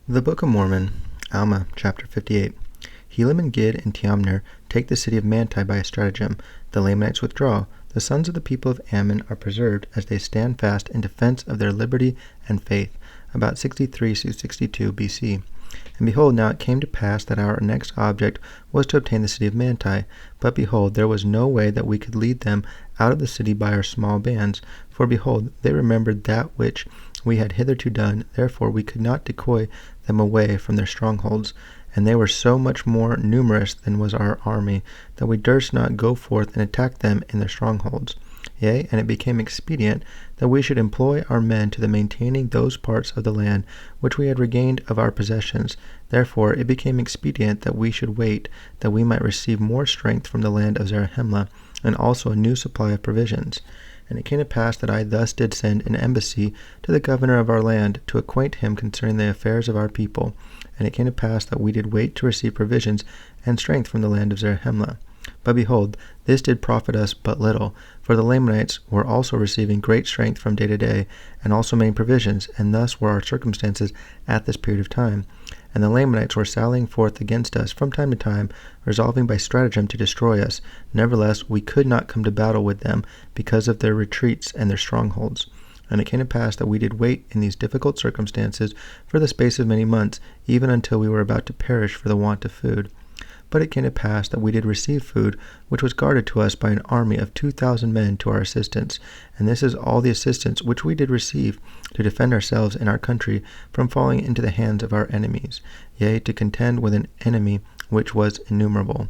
The Book of Mormon, Alma Chapter 58. Helaman, Gid, and Tiamner take the city of Manti by a stratagem. The Lamanites withdraw. The sons of the people of Ammon are preserved as they stand fast in defense of their liberty and faith. About 63-62 BC. And behold, now it came to pass that our next object was to obtain the city of Manti. But behold, there was no way that we could lead them out of the city by our small bands. For behold, they remembered that which we had hitherto done. Therefore we could not decoy them away from their strongholds. And they were so much more numerous than was our army, that we durst not go forth and attack them in their strongholds. Yea, and it became expedient that we should employ our men to the maintaining those parts of the land which we had regained of our possessions. Therefore it became expedient that we should wait, that we might receive more strength from the land of Zarahemla, and also a new supply of provisions. And it came to pass that I thus did send an embassy to the governor of our land, to acquaint him concerning the affairs of our people. And it came to pass that we did wait to receive provisions and strength from the land of Zarahemla. But behold, this did profit us but little, for the Lamanites were also receiving great strength from day to day, and also many provisions, and thus were our circumstances at this period of time. And the Lamanites were sallying forth against us from time to time, resolving by stratagem to destroy us. Nevertheless, we could not come to battle with them, because of their retreats and their strongholds. And it came to pass that we did wait in these difficult circumstances for the space of many months, even until we were about to perish for the want of food. But it came to pass that we did receive food, which was guarded to us by an army of 2,000 men to our assistance. And this is all the assistance which we did receive, to defend ourselves and our country from falling into the hands of our enemies, yea, to contend with an enemy which was innumerable.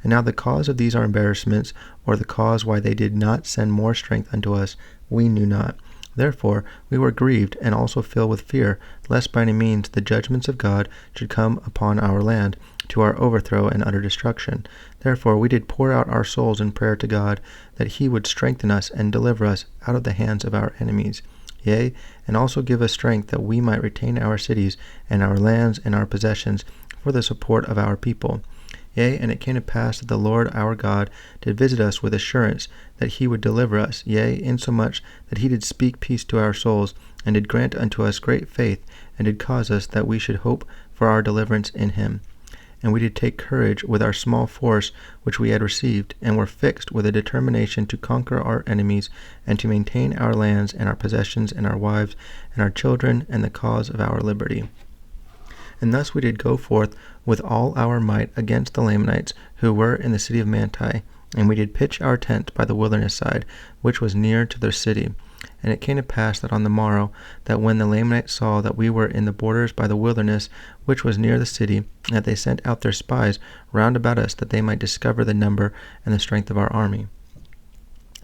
And now the cause of these our embarrassments, or the cause why they did not send more strength unto us, we knew not. Therefore we were grieved, and also filled with fear, lest by any means the judgments of God should come upon our land, to our overthrow and utter destruction. Therefore we did pour out our souls in prayer to God, that he would strengthen us and deliver us out of the hands of our enemies. Yea, and also give us strength that we might retain our cities and our lands and our possessions for the support of our people. Yea, and it came to pass that the Lord our God did visit us with assurance that he would deliver us, yea, insomuch that he did speak peace to our souls, and did grant unto us great faith, and did cause us that we should hope for our deliverance in him. And we did take courage with our small force which we had received, and were fixed with a determination to conquer our enemies, and to maintain our lands and our possessions and our wives and our children and the cause of our liberty. And thus we did go forth with all our might against the Lamanites, who were in the city of Manti, and we did pitch our tent by the wilderness side, which was near to their city. And it came to pass that on the morrow, that when the Lamanites saw that we were in the borders by the wilderness, which was near the city, that they sent out their spies round about us, that they might discover the number and the strength of our army.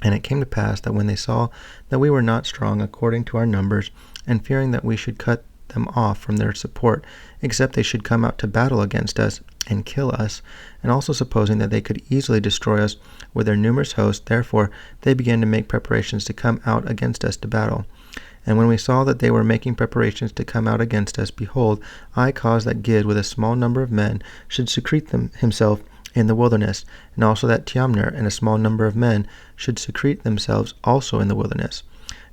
And it came to pass that when they saw that we were not strong according to our numbers, and fearing that we should cut them off from their support, except they should come out to battle against us and kill us, and also supposing that they could easily destroy us with their numerous host, therefore they began to make preparations to come out against us to battle. And when we saw that they were making preparations to come out against us, behold, I caused that Gid with a small number of men should secrete himself in the wilderness, and also that Tiamner and a small number of men should secrete themselves also in the wilderness.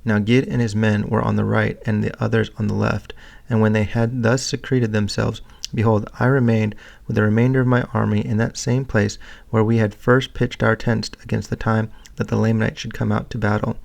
Now Gid and his men were on the right, and the others on the left. And when they had thus secreted themselves, behold, I remained with the remainder of my army in that same place where we had first pitched our tents against the time that the Lamanites should come out to battle.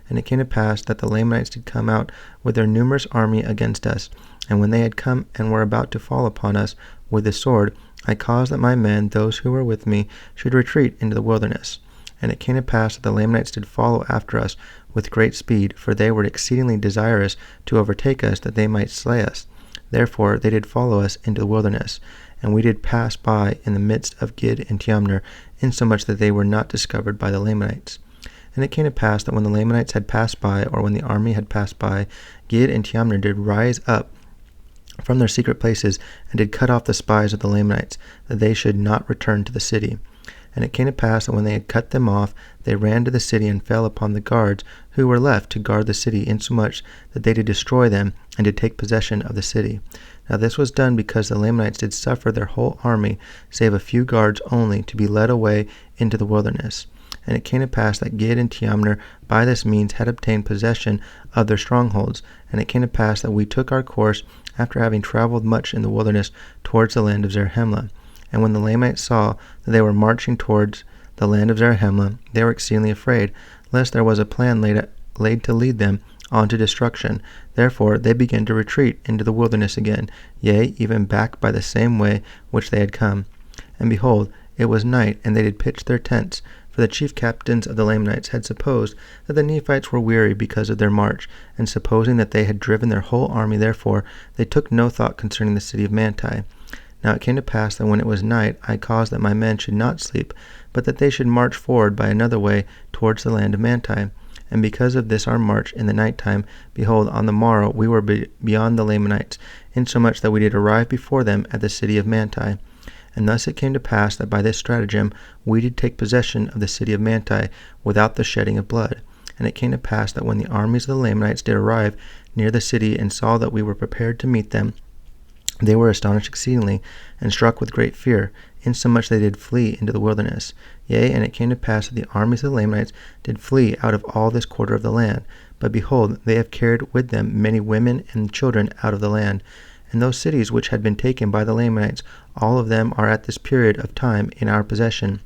And it came to pass that the Lamanites did come out with their numerous army against us. And when they had come and were about to fall upon us with the sword, I caused that my men, those who were with me, should retreat into the wilderness. And it came to pass that the Lamanites did follow after us with great speed, for they were exceedingly desirous to overtake us, that they might slay us. Therefore they did follow us into the wilderness, and we did pass by in the midst of Gid and Tiamner, insomuch that they were not discovered by the Lamanites. And it came to pass that when the Lamanites had passed by, or when the army had passed by, Gid and Tiamner did rise up from their secret places, and did cut off the spies of the Lamanites, that they should not return to the city. And it came to pass that when they had cut them off, they ran to the city and fell upon the guards who were left to guard the city, insomuch that they did destroy them, and did take possession of the city. Now this was done because the Lamanites did suffer their whole army, save a few guards only, to be led away into the wilderness. And it came to pass that Gid and Tiamner by this means had obtained possession of their strongholds. And it came to pass that we took our course, after having traveled much in the wilderness, towards the land of Zarahemla. And when the Lamanites saw that they were marching towards the land of Zarahemla, they were exceedingly afraid, lest there was a plan laid to lead them on to destruction. Therefore they began to retreat into the wilderness again, yea, even back by the same way which they had come. And behold, it was night, and they did pitch their tents, for the chief captains of the Lamanites had supposed that the Nephites were weary because of their march, and supposing that they had driven their whole army, therefore they took no thought concerning the city of Manti. Now it came to pass that when it was night, I caused that my men should not sleep, but that they should march forward by another way towards the land of Manti. And because of this our march in the night time, behold, on the morrow we were beyond the Lamanites, insomuch that we did arrive before them at the city of Manti. And thus it came to pass that by this stratagem we did take possession of the city of Manti without the shedding of blood. And it came to pass that when the armies of the Lamanites did arrive near the city and saw that we were prepared to meet them, they were astonished exceedingly, and struck with great fear, insomuch they did flee into the wilderness. Yea, and it came to pass that the armies of the Lamanites did flee out of all this quarter of the land. But behold, they have carried with them many women and children out of the land. And those cities which had been taken by the Lamanites, all of them are at this period of time in our possession.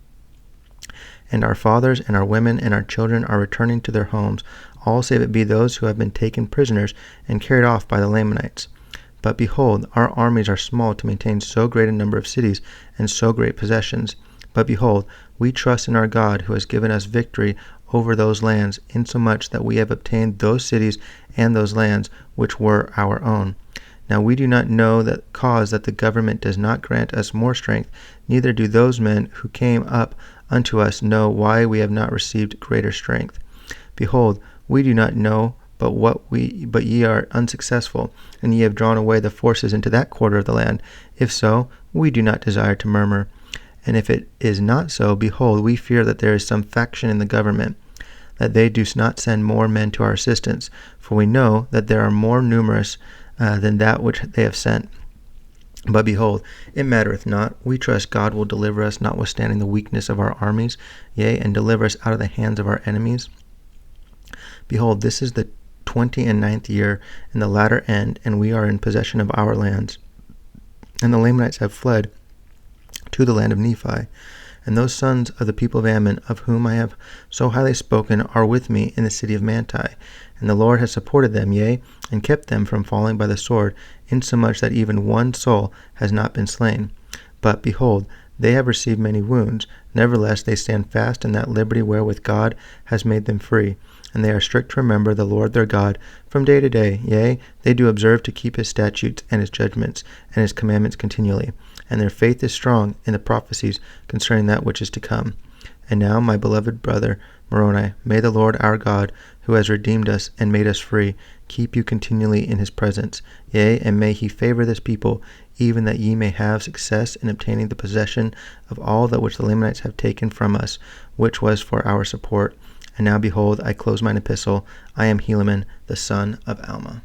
And our fathers and our women and our children are returning to their homes, all save it be those who have been taken prisoners and carried off by the Lamanites. But behold, our armies are small to maintain so great a number of cities and so great possessions. But behold, we trust in our God, who has given us victory over those lands, insomuch that we have obtained those cities and those lands which were our own. Now we do not know the cause that the government does not grant us more strength, neither do those men who came up unto us know why we have not received greater strength. Behold, we do not know, but ye are unsuccessful, and ye have drawn away the forces into that quarter of the land. If so, we do not desire to murmur. And if it is not so, behold, we fear that there is some faction in the government, that they do not send more men to our assistance, for we know that there are more numerous than that which they have sent. But behold, it mattereth not. We trust God will deliver us, notwithstanding the weakness of our armies, yea, and deliver us out of the hands of our enemies. Behold, this is the 29th year, in the latter end, and we are in possession of our lands. And the Lamanites have fled to the land of Nephi. And those sons of the people of Ammon, of whom I have so highly spoken, are with me in the city of Manti. And the Lord has supported them, yea, and kept them from falling by the sword, insomuch that even one soul has not been slain. But, behold, they have received many wounds. Nevertheless, they stand fast in that liberty wherewith God has made them free. And they are strict to remember the Lord their God from day to day. Yea, they do observe to keep his statutes and his judgments and his commandments continually. And their faith is strong in the prophecies concerning that which is to come. And now, my beloved brother Moroni, may the Lord our God, who has redeemed us and made us free, keep you continually in his presence. Yea, and may he favor this people, even that ye may have success in obtaining the possession of all that which the Lamanites have taken from us, which was for our support. And now behold, I close mine epistle. I am Helaman, the son of Alma.